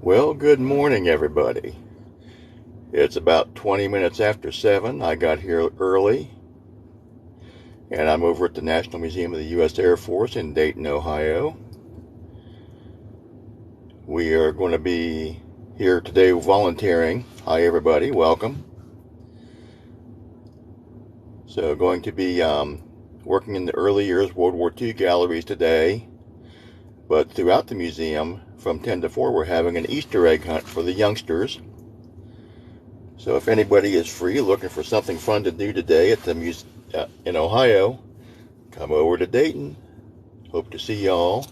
Well, good morning, everybody. It's about 20 minutes after 7. I got here early, and I'm over at the National Museum of the U.S. Air Force in Dayton, Ohio. We are going to be here today volunteering. Hi, everybody. Welcome. So, going to be working in the early years World War II galleries today. But throughout the museum, from 10 to 4, we're having an Easter egg hunt for the youngsters. So if anybody is free looking for something fun to do today at the in Ohio, come over to Dayton. Hope to see y'all.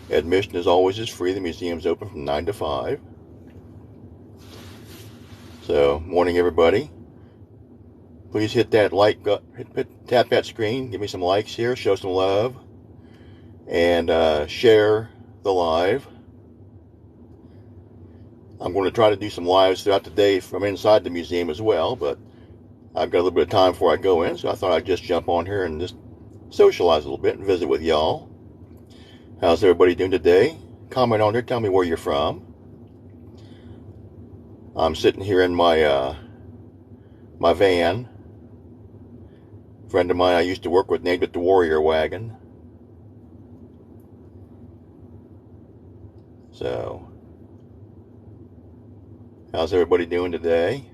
Admission as always is free. The museum's open from 9 to 5. So, morning everybody. Please hit that like, tap that screen, give me some likes here, show some love, and share the live. I'm going to try to do some lives throughout the day from inside the museum as well, but I've got a little bit of time before I go in, so I thought I'd just jump on here and just socialize a little bit and visit with y'all. How's everybody doing today? Comment on there, tell me where you're from. I'm sitting here in my my van. A friend of mine I used to work with named it the Warrior Wagon. So, how's everybody doing today?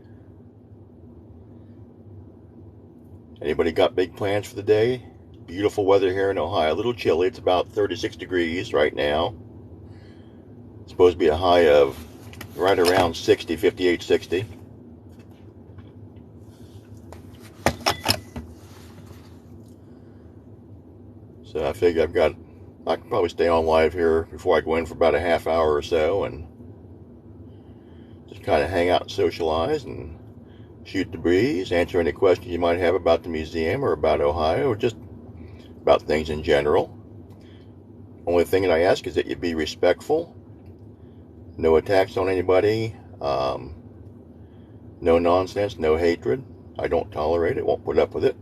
Anybody got big plans for the day? Beautiful weather here in Ohio. A little chilly. It's about 36 degrees right now. It's supposed to be a high of right around 60, 58, 60. So I figure I can probably stay on live here before I go in for about a half hour or so and just kind of hang out and socialize and shoot the breeze, answer any questions you might have about the museum or about Ohio or just about things in general. Only thing that I ask is that you be respectful. No attacks on anybody. No nonsense, no hatred. I don't tolerate it, won't put up with it.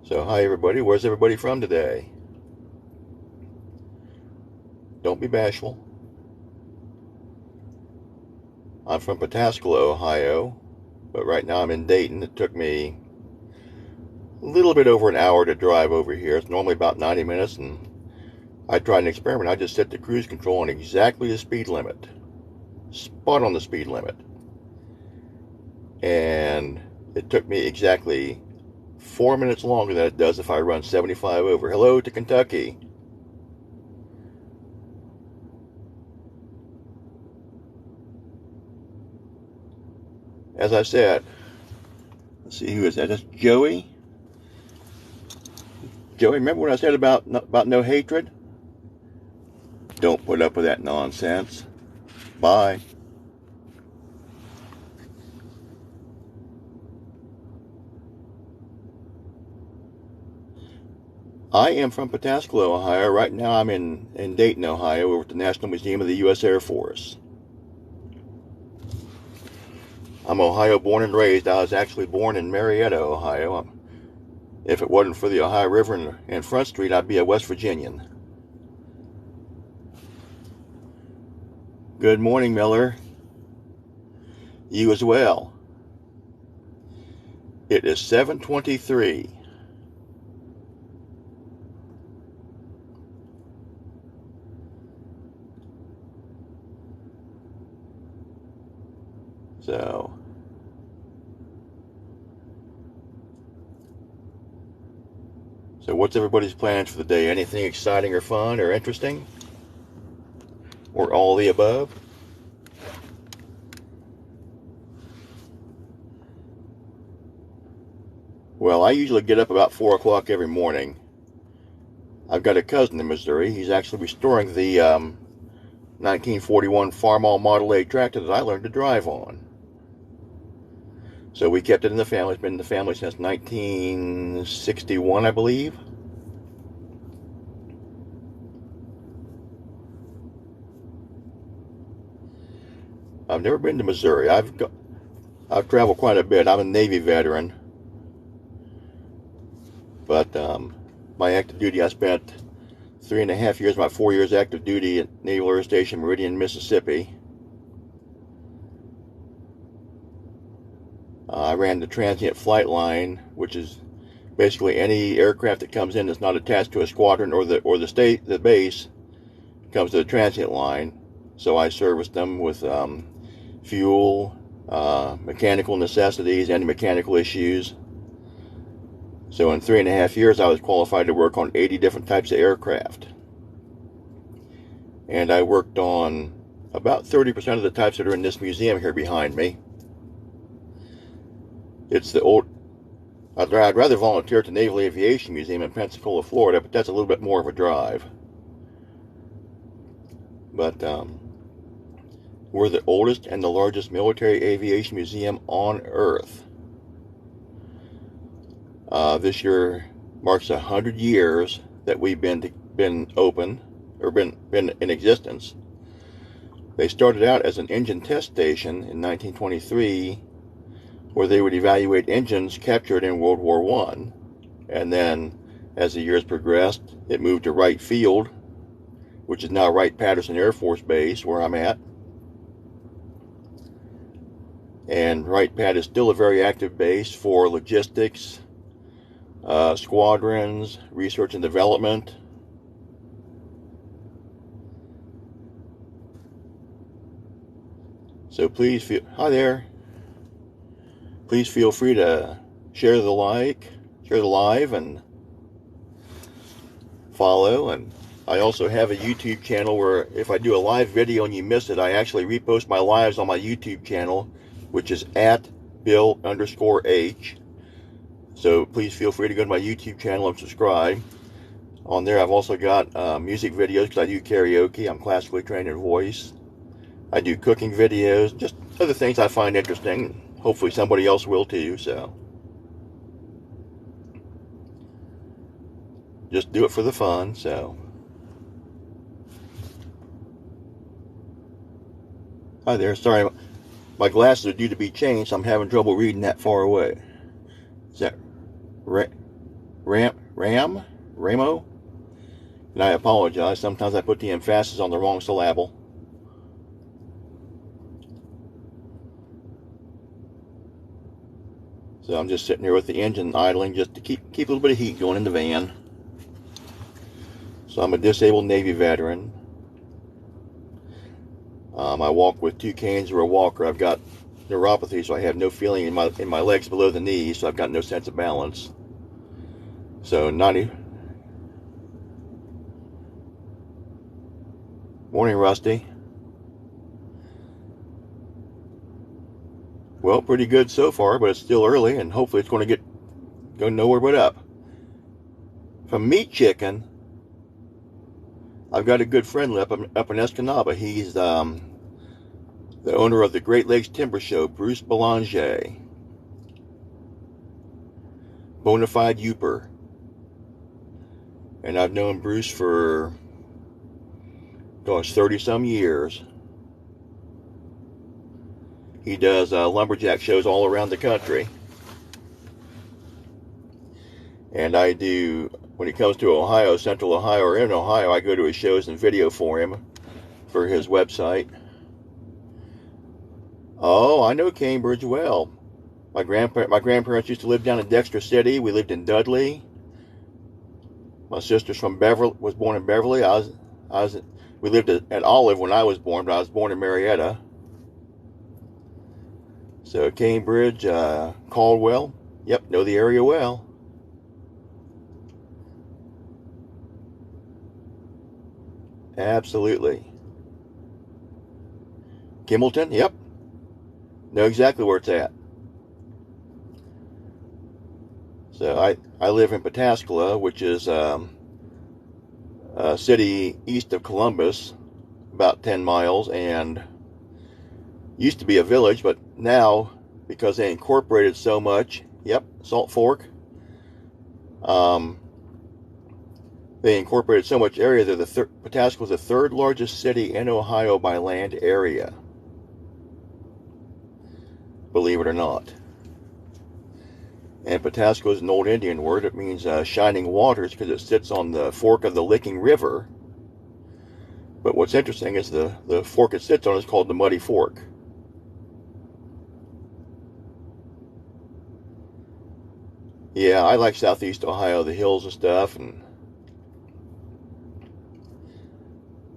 So, hi everybody. Where's everybody from today? Don't be bashful. I'm from Pataskala, Ohio, but right now I'm in Dayton. It took me a little bit over an hour to drive over here. It's normally about 90 minutes, and I tried an experiment. I just set the cruise control on exactly the speed limit. Spot on the speed limit. And it took me exactly 4 minutes longer than it does if I run 75 over. Hello to Kentucky. As I said, let's see, who is that? That's Joey. Joey, remember what I said about no hatred? Don't put up with that nonsense. Bye. I am from Pataskala, Ohio. Right now I'm in Dayton, Ohio, over at the National Museum of the U.S. Air Force. I'm Ohio born and raised. I was actually born in Marietta, Ohio. If it wasn't for the Ohio River and Front Street, I'd be a West Virginian. Good morning, Miller. You as well. It is 7:23. So what's everybody's plans for the day? Anything exciting or fun or interesting? Or all the above? Well, I usually get up about 4 o'clock every morning. I've got a cousin in Missouri. He's actually restoring the 1941 Farmall Model A tractor that I learned to drive on. So we kept it in the family. It's been in the family since 1961, I believe. I've never been to Missouri. I've traveled quite a bit. I'm a Navy veteran. But my active duty, I spent 3.5 years, my 4 years active duty at Naval Air Station Meridian, Mississippi. I ran the transient flight line, which is basically any aircraft that comes in that's not attached to a squadron or the base comes to the transient line. So I serviced them with fuel, mechanical necessities, any mechanical issues. So in 3.5 years, I was qualified to work on 80 different types of aircraft. And I worked on about 30% of the types that are in this museum here behind me. It's the old... I'd rather volunteer at the Naval Aviation Museum in Pensacola, Florida, but that's a little bit more of a drive. But we're the oldest and the largest military aviation museum on Earth. This year marks 100 years that we've been open, or been in existence. They started out as an engine test station in 1923, where they would evaluate engines captured in World War I. And then, as the years progressed, it moved to Wright Field, which is now Wright-Patterson Air Force Base, where I'm at. And Wright-Pat is still a very active base for logistics, squadrons, research and development. So please feel... Hi there. Please feel free to share the live, and follow. And I also have a YouTube channel where if I do a live video and you miss it, I actually repost my lives on my YouTube channel, which is at Bill_H. So please feel free to go to my YouTube channel and subscribe. On there, I've also got music videos because I do karaoke. I'm classically trained in voice. I do cooking videos, just other things I find interesting. Hopefully somebody else will too, so just do it for the fun. So hi there. Sorry, my glasses are due to be changed, so I'm having trouble reading that far away. Is that Ramo? And I apologize. Sometimes I put the emphasis on the wrong syllable. So I'm just sitting here with the engine idling just to keep a little bit of heat going in the van. So I'm a disabled Navy veteran. I walk with 2 canes or a walker. I've got neuropathy, so I have no feeling in my legs below the knees, so I've got no sense of balance. So Morning, Rusty. Well, pretty good so far, but it's still early, and hopefully it's going to go nowhere but up. From Meat Chicken, I've got a good friend up in Escanaba. He's the owner of the Great Lakes Timber Show, Bruce Belanger. Bonafide Youper. And I've known Bruce for, gosh, 30-some years. He does lumberjack shows all around the country. And I do, when he comes to Ohio, Central Ohio, or in Ohio, I go to his shows and video for him for his website. Oh, I know Cambridge well. My grandparents used to live down in Dexter City. We lived in Dudley. My sister's from Beverly, was born in Beverly. We lived at Olive when I was born, but I was born in Marietta. So Cambridge, Caldwell, yep, know the area well. Absolutely. Kimballton, yep, know exactly where it's at. So I live in Pataskala, which is a city east of Columbus, about 10 miles, and used to be a village, but now, because they incorporated so much, yep, Salt Fork, they incorporated so much area that Pataskala is the 3rd largest city in Ohio by land area. Believe it or not. And Patapsco is an old Indian word. It means shining waters because it sits on the fork of the Licking River. But what's interesting is the fork it sits on is called the Muddy Fork. Yeah, I like Southeast Ohio, the hills and stuff, and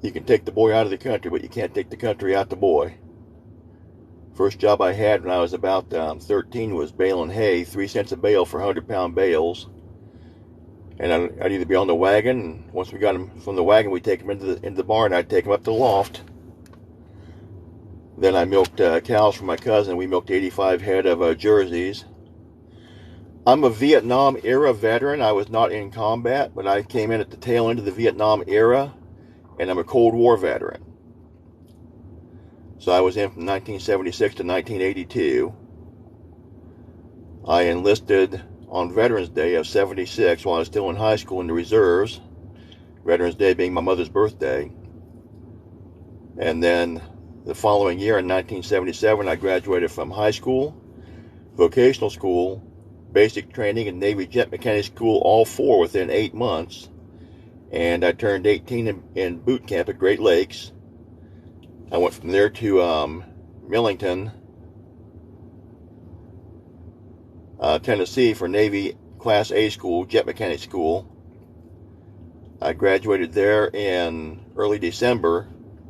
you can take the boy out of the country, but you can't take the country out the boy. First job I had when I was about 13 was baling hay, 3 cents a bale for 100-pound bales. And I'd either be on the wagon, and once we got them from the wagon, we'd take them into the barn. I'd take them up to the loft. Then I milked cows for my cousin. We milked 85 head of jerseys. I'm a Vietnam era veteran. I was not in combat, but I came in at the tail end of the Vietnam era, and I'm a Cold War veteran. So I was in from 1976 to 1982. I enlisted on Veterans Day of 76 while I was still in high school in the reserves. Veterans Day being my mother's birthday. And then the following year in 1977, I graduated from high school, vocational school, basic training, and Navy Jet Mechanic School, all 4 within 8 months. And I turned 18 in boot camp at Great Lakes. I went from there to Millington, Tennessee for Navy Class A school, Jet Mechanic School. I graduated there in early December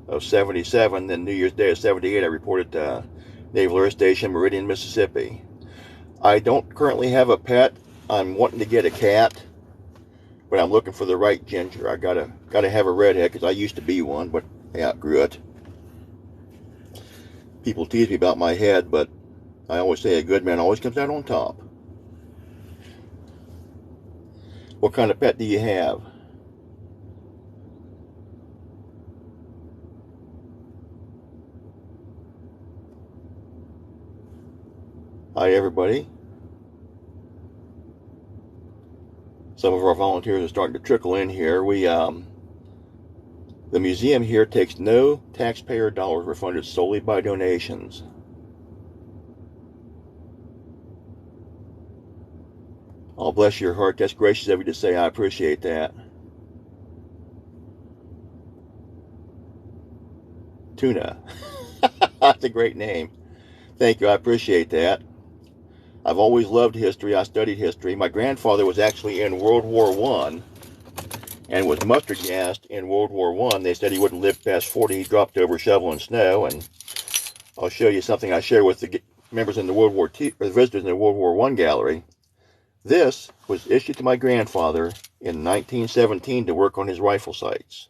of 77. Then New Year's Day of 78, I reported to Naval Air Station, Meridian, Mississippi. I don't currently have a pet. I'm wanting to get a cat, but I'm looking for the right ginger. I gotta have a redhead because I used to be one, but I outgrew it. People tease me about my head, but I always say a good man always comes out on top. What kind of pet do you have? Hi, everybody. Some of our volunteers are starting to trickle in here. The museum here takes no taxpayer dollars. We're funded solely by donations. Oh, bless your heart. That's gracious of you to say. I appreciate that. Tuna. That's a great name. Thank you. I appreciate that. I've always loved history. I studied history. My grandfather was actually in World War I and was mustard gassed in World War I. They said he wouldn't live past 40. He dropped over shoveling snow. And I'll show you something I share with the members in the World War II, or the visitors in the World War I gallery. This was issued to my grandfather in 1917 to work on his rifle sights.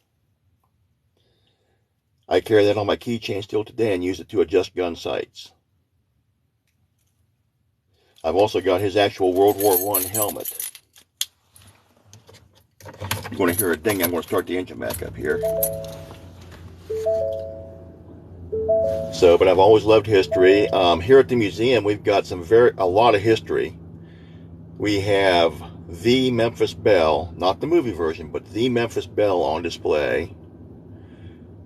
I carry that on my keychain still today and use it to adjust gun sights. I've also got his actual World War I helmet. You're going to hear a ding. I'm going to start the engine back up here. But I've always loved history. Here at the museum, we've got a lot of history. We have the Memphis Belle, not the movie version, but the Memphis Belle on display.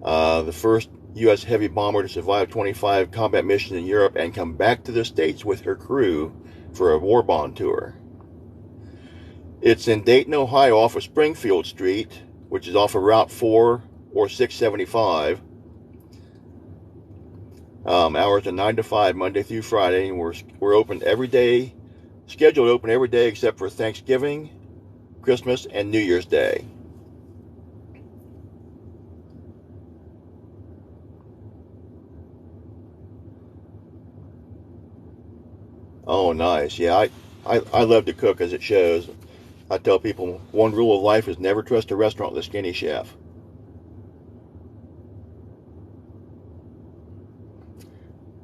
The first U.S. heavy bomber to survive 25 combat missions in Europe and come back to the States with her crew for a war bond tour. It's in Dayton, Ohio, off of Springfield Street, which is off of Route 4 or 675. Hours are 9 to 5, Monday through Friday, and we're open every day, scheduled to open every day except for Thanksgiving, Christmas, and New Year's Day. Oh, nice. Yeah, I love to cook, as it shows. I tell people one rule of life is never trust a restaurant with a skinny chef.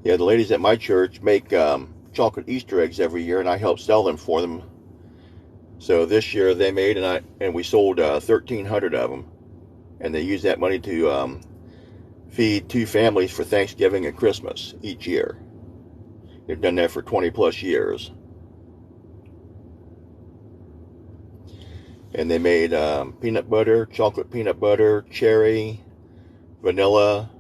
Yeah, the ladies at my church make chocolate Easter eggs every year, and I help sell them for them. So this year they made, and we sold 1,300 of them, and they use that money to feed 2 families for Thanksgiving and Christmas each year. They've done that for 20 plus years. And they made peanut butter, chocolate peanut butter, cherry, vanilla,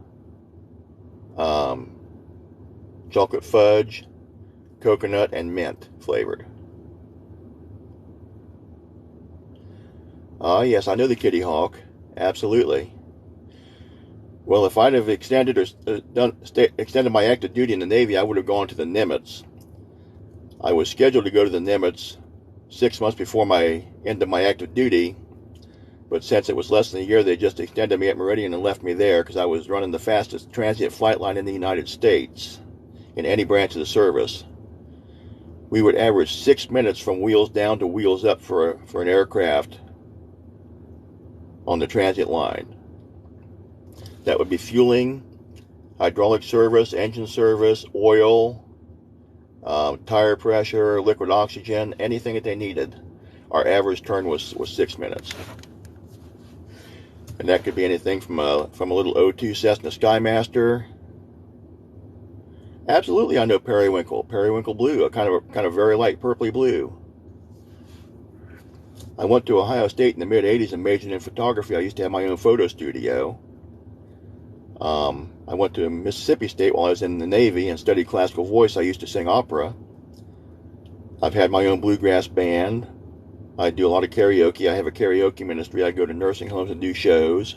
chocolate fudge, coconut, and mint flavored. Yes, I know the Kitty Hawk. Absolutely. Well, if I'd have extended extended my active duty in the Navy, I would have gone to the Nimitz. I was scheduled to go to the Nimitz 6 months before my end of my active duty, but since it was less than a year, they just extended me at Meridian and left me there because I was running the fastest transient flight line in the United States in any branch of the service. We would average 6 minutes from wheels down to wheels up for an aircraft on the transient line. That would be fueling, hydraulic service, engine service, oil, tire pressure, liquid oxygen, anything that they needed. Our average turn was 6 minutes. And that could be anything from a little O2 Cessna Skymaster. Absolutely, I know periwinkle blue, a kind of very light purpley blue. I went to Ohio State in the mid '80s and majored in photography. I used to have my own photo studio. I went to Mississippi State while I was in the Navy and studied classical voice. I used to sing opera. I've had my own bluegrass band. I do a lot of karaoke. I have a karaoke ministry. I go to nursing homes and do shows.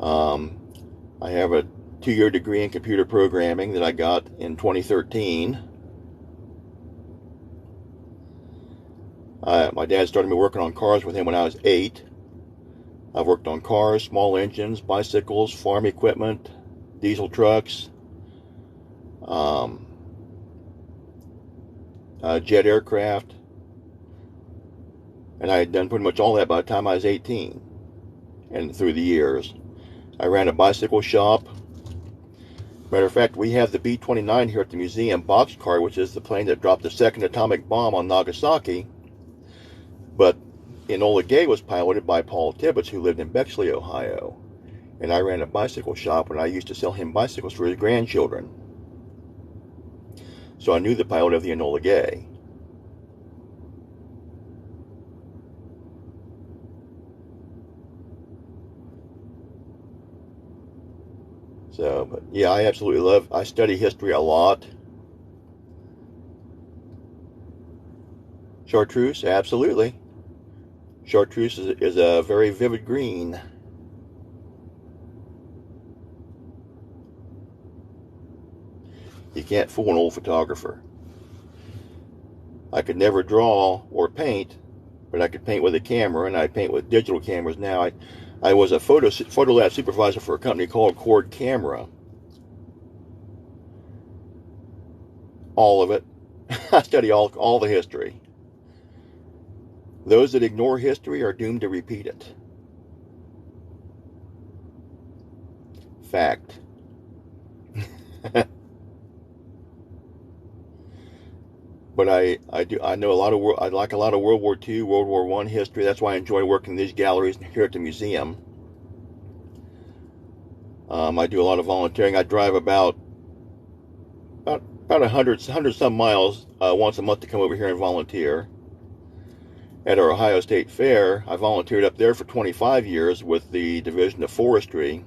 I have a 2-year degree in computer programming that I got in 2013. My dad started me working on cars with him when I was 8. I've worked on cars, small engines, bicycles, farm equipment, diesel trucks, jet aircraft, and I had done pretty much all that by the time I was 18 and through the years. I ran a bicycle shop. Matter of fact, we have the B-29 here at the museum boxcar, which is the plane that dropped the second atomic bomb on Nagasaki, but Enola Gay was piloted by Paul Tibbets, who lived in Bexley, Ohio. And I ran a bicycle shop and I used to sell him bicycles for his grandchildren. So I knew the pilot of the Enola Gay. So, but yeah, I study history a lot. Chartreuse, absolutely. Chartreuse is a very vivid green. You can't fool an old photographer. I could never draw or paint, but I could paint with a camera, and I paint with digital cameras now. I was a photo lab supervisor for a company called Cord Camera. All of it. I study all the history. Those that ignore history are doomed to repeat it. Fact. But I know I like a lot of World War II, World War I history. That's why I enjoy working in these galleries here at the museum. I do a lot of volunteering. I drive about 100 some miles once a month to come over here and volunteer. At our Ohio State Fair, I volunteered up there for 25 years with the Division of Forestry.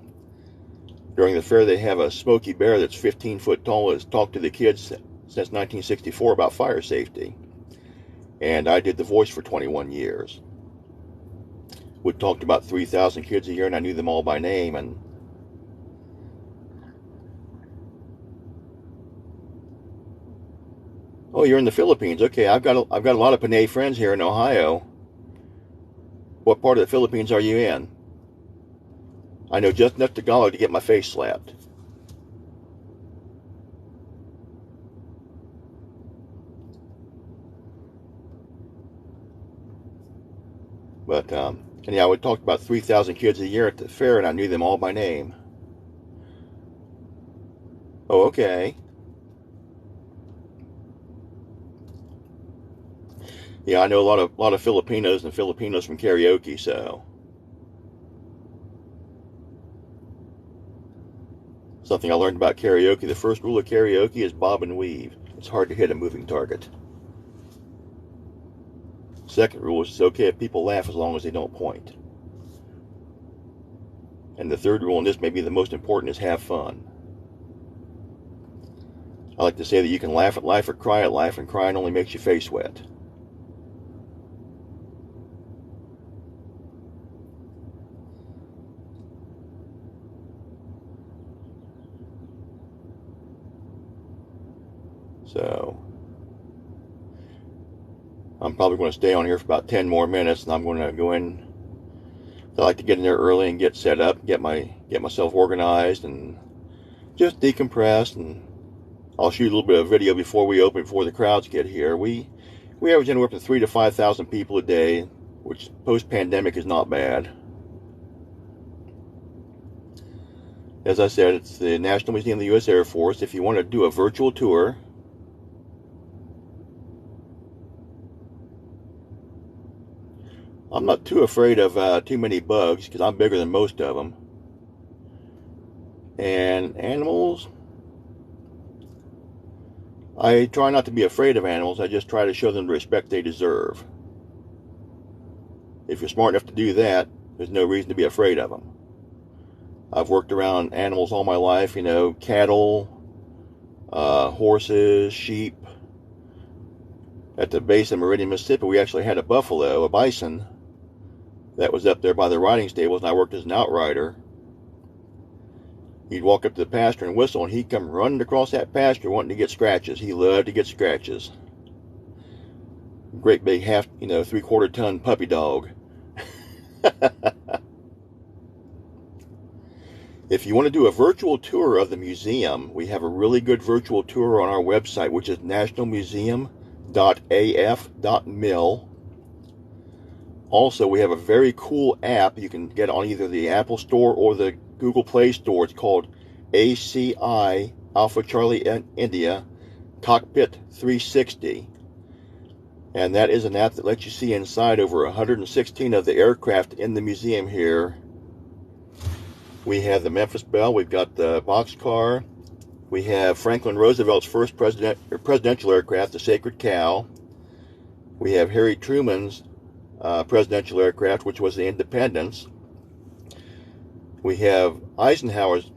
During the fair, they have a Smokey Bear that's 15 foot tall that's talked to the kids since 1964 about fire safety. And I did the voice for 21 years. We talked to about 3,000 kids a year, and I knew them all by name. And oh, you're in the Philippines. Okay, I've got a lot of Panay friends here in Ohio. What part of the Philippines are you in? I know just enough Tagalog to get my face slapped. But anyhow, we talked about 3,000 kids a year at the fair, and I knew them all by name. Oh, okay. Yeah, I know a lot of Filipinos and Filipinos from karaoke, so something I learned about karaoke. The first rule of karaoke is bob and weave. It's hard to hit a moving target. Second rule is it's okay if people laugh as long as they don't point. And the third rule, and this may be the most important, is have fun. I like to say that you can laugh at life or cry at life, and crying only makes your face wet. So I'm probably going to stay on here for about 10 more minutes, and I'm going to go in. I like to get in there early and get set up, get myself organized, and just decompress. And I'll shoot a little bit of video before we open, before the crowds get here. We average anywhere from 3,000 to 5,000 people a day, which post-pandemic is not bad. As I said, it's the National Museum of the U.S. Air Force. If you want to do a virtual tour, I'm not too afraid of too many bugs because I'm bigger than most of them. And animals, I try not to be afraid of animals. I just try to show them the respect they deserve. If you're smart enough to do that, there's no reason to be afraid of them. I've worked around animals all my life, you know, cattle, horses, sheep. At the base of Meridian, Mississippi, we actually had a buffalo, a bison, that was up there by the riding stables, and I worked as an outrider. He'd walk up to the pasture and whistle, and he'd come running across that pasture wanting to get scratches. He loved to get scratches. Great big half, 3/4 ton puppy dog. If you want to do a virtual tour of the museum, we have a really good virtual tour on our website, which is nationalmuseum.af.mil. Also, we have a very cool app you can get on either the Apple Store or the Google Play Store. It's called ACI, Alpha Charlie India, Cockpit 360. And that is an app that lets you see inside over 116 of the aircraft in the museum here. We have the Memphis Belle, we've got the Boxcar, we have Franklin Roosevelt's first presidential aircraft, the Sacred Cow. We have Harry Truman's presidential aircraft, which was the Independence. We have Eisenhower's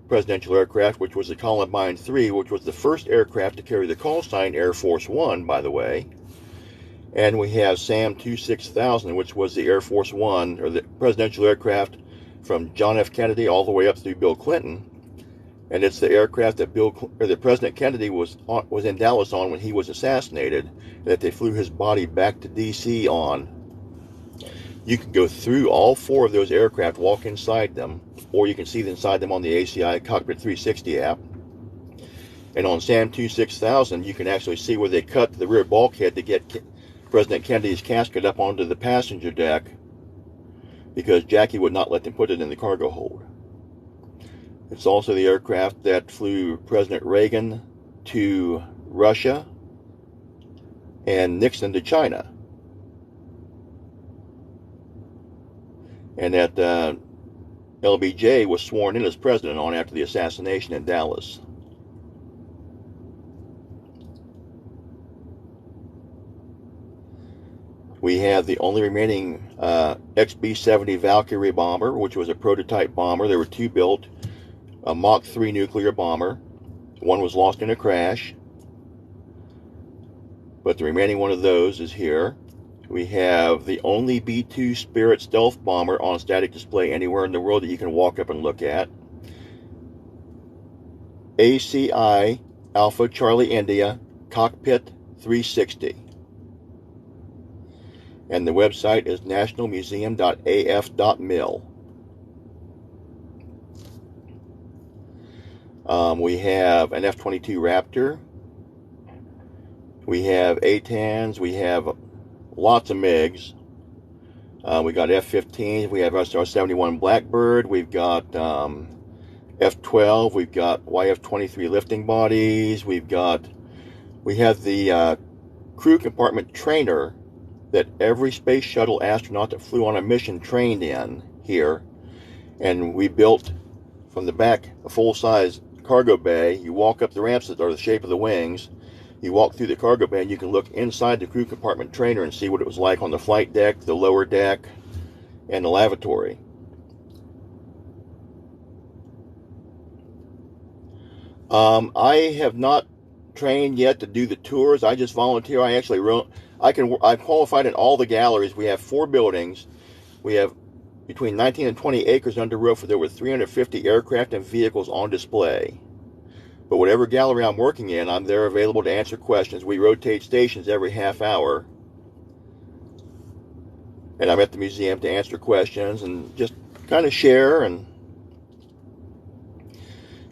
presidential aircraft, which was the Columbine 3, which was the first aircraft to carry the call sign Air Force One, by the way. And we have SAM 26000, which was the Air Force One, or the presidential aircraft from John F. Kennedy all the way up through Bill Clinton. And it's the aircraft that President Kennedy was in Dallas on when he was assassinated, that they flew his body back to D.C. on. You can go through all four of those aircraft, walk inside them, or you can see inside them on the ACI Cockpit 360 app. And on SAM 26000, you can actually see where they cut the rear bulkhead to get President Kennedy's casket up onto the passenger deck, because Jackie would not let them put it in the cargo hold. It's also the aircraft that flew President Reagan to Russia and Nixon to China. And that LBJ was sworn in as president on after the assassination in Dallas. We have the only remaining XB-70 Valkyrie bomber, which was a prototype bomber. There were two built, a Mach 3 nuclear bomber. One was lost in a crash, but the remaining one of those is here. We have the only B-2 Spirit stealth bomber on static display anywhere in the world that you can walk up and look at. ACI Alpha Charlie India Cockpit 360. And the website is nationalmuseum.af.mil. We have an F-22 Raptor. We have ATANs. We have lots of MiGs. We got F-15s. We have SR-71 Blackbird. We've got F-12. We've got YF-23 lifting bodies. We have the crew compartment trainer that every space shuttle astronaut that flew on a mission trained in here. And we built from the back a full-size cargo bay. You walk up the ramps that are the shape of the wings. You walk through the cargo bay and you can look inside the crew compartment trainer and see what it was like on the flight deck, the lower deck, and the lavatory. I have not trained yet to do the tours. I just volunteer. I qualified in all the galleries. We have 4 buildings. We have between 19 and 20 acres under roof with over 350 aircraft and vehicles on display. But whatever gallery I'm working in, I'm there available to answer questions. We rotate stations every half hour. And I'm at the museum to answer questions and just kind of share. And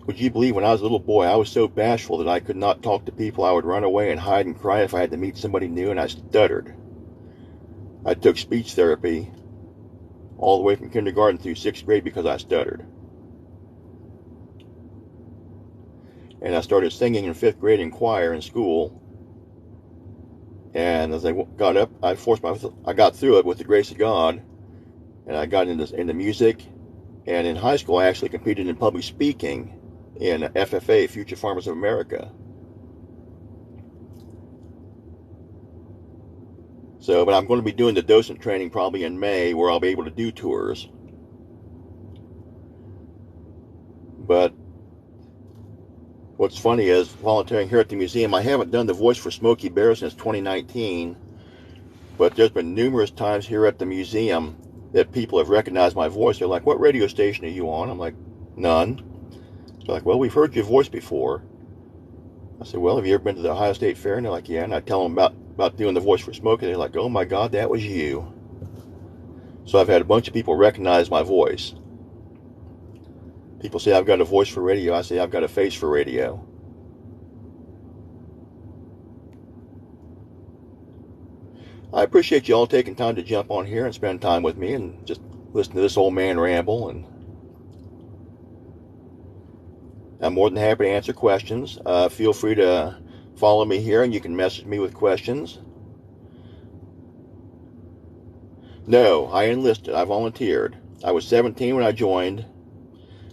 would you believe, when I was a little boy, I was so bashful that I could not talk to people. I would run away and hide and cry if I had to meet somebody new, and I stuttered. I took speech therapy all the way from kindergarten through 6th grade because I stuttered. And I started singing in 5th grade in choir in school. And as I got up, I got through it with the grace of God, and I got into music. And in high school, I actually competed in public speaking in FFA, Future Farmers of America. So, but I'm going to be doing the docent training probably in May, where I'll be able to do tours. But what's funny is, volunteering here at the museum, I haven't done the voice for Smokey Bear since 2019, but there's been numerous times here at the museum that people have recognized my voice. They're like, "What radio station are you on?" I'm like, "None." They're like, "Well, we've heard your voice before." I said, "Well, have you ever been to the Ohio State Fair?" And they're like, "Yeah." And I tell them about doing the voice for Smokey. They're like, "Oh my God, that was you." So I've had a bunch of people recognize my voice. People say I've got a voice for radio. I say I've got a face for radio. I appreciate you all taking time to jump on here and spend time with me and just listen to this old man ramble. And I'm more than happy to answer questions. Feel free to follow me here, and you can message me with questions. No, I enlisted. I volunteered. I was 17 when I joined.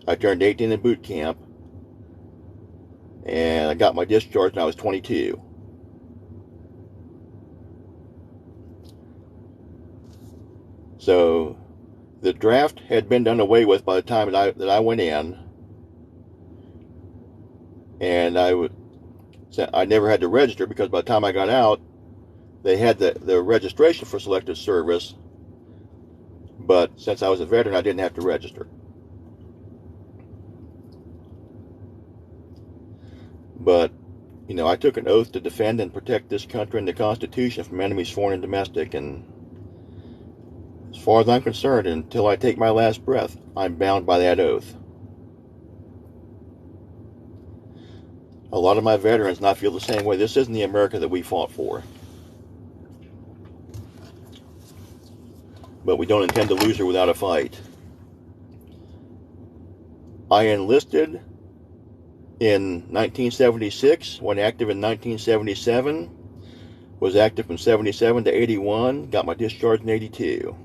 I turned 18 in boot camp, and I got my discharge when I was 22. So the draft had been done away with by the time that I went in, and I never had to register, because by the time I got out, they had the registration for selective service, but since I was a veteran, I didn't have to register. But, you know, I took an oath to defend and protect this country and the Constitution from enemies foreign and domestic, and as far as I'm concerned, until I take my last breath, I'm bound by that oath. A lot of my veterans and I feel the same way. This isn't the America that we fought for. But we don't intend to lose her without a fight. I enlisted in 1976, went active in 1977, was active from 77 to 81, got my discharge in 82.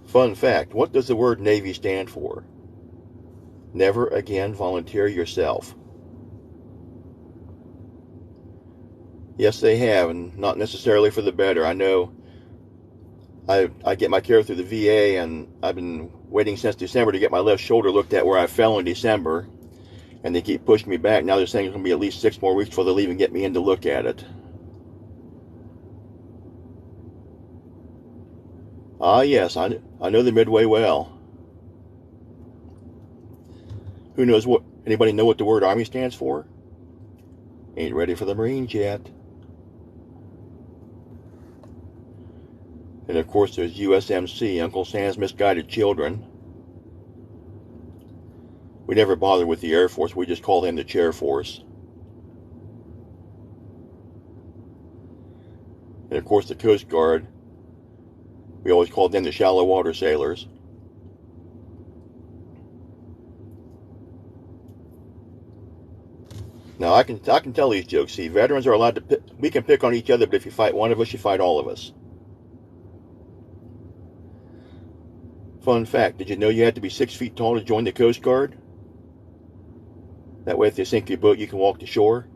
Fun fact, what does the word Navy stand for? Never again volunteer yourself. Yes, they have, and not necessarily for the better. I know I get my care through the VA, and I've been waiting since December to get my left shoulder looked at where I fell in December, and they keep pushing me back. Now they're saying it's going to be at least 6 more weeks before they'll even get me in to look at it. Ah, yes, I know the Midway well. Who knows what? Anybody know what the word Army stands for? Ain't ready for the Marines yet. And of course there's USMC, Uncle Sam's Misguided Children. We never bother with the Air Force, we just call them the Chair Force. And of course the Coast Guard, we always called them the Shallow Water Sailors. Now I can tell these jokes. See, veterans are allowed to we can pick on each other, but if you fight one of us, you fight all of us. Fun fact, did you know you had to be 6 feet tall to join the Coast Guard? That way if they sink your boat, you can walk to shore.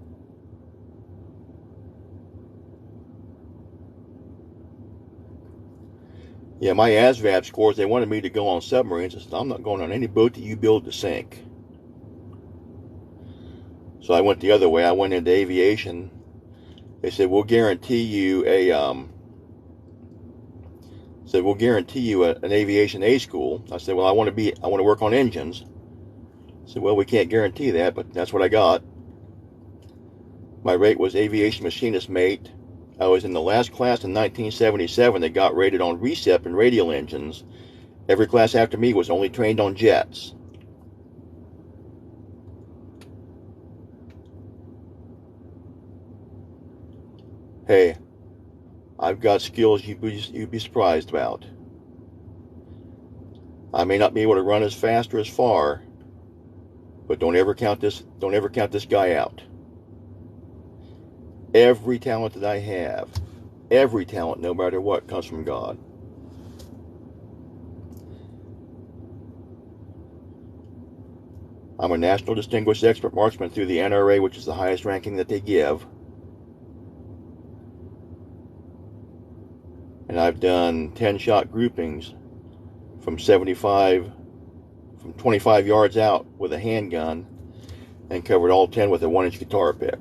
Yeah, my ASVAB scores, they wanted me to go on submarines. I said, I'm not going on any boat that you build to sink. So I went the other way. I went into aviation. They said, we'll guarantee you an aviation A school. I said, well, I want to work on engines. So, well, we can't guarantee that, but that's what I got. My rate was aviation machinist mate. I was in the last class in 1977 that got rated on recip and radial engines. Every class after me was only trained on jets. Hey, I've got skills you'd be surprised about. I may not be able to run as fast or as far, but don't ever count this guy out. Every talent that I have, every talent, no matter what, comes from God. I'm a National Distinguished Expert Marksman through the NRA, which is the highest ranking that they give. And I've done 10-shot groupings from 25 yards out with a handgun and covered all 10 with a 1-inch guitar pick.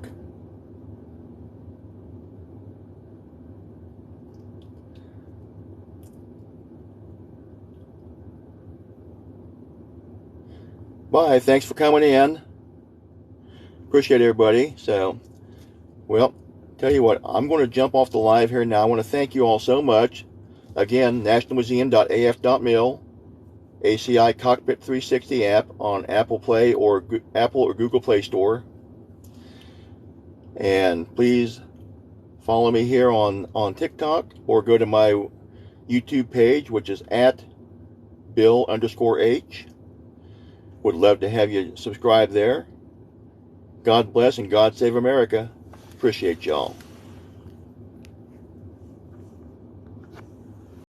Bye. Thanks for coming in. Appreciate everybody. So, well, tell you what, I'm going to jump off the live here now. I want to thank you all so much. Again, nationalmuseum.af.mil, ACI Cockpit 360 app on Apple Play or Apple or Google Play Store. And please follow me here on TikTok or go to my YouTube page, which is at Bill_H. Would love to have you subscribe there. God bless and God save America. Appreciate y'all.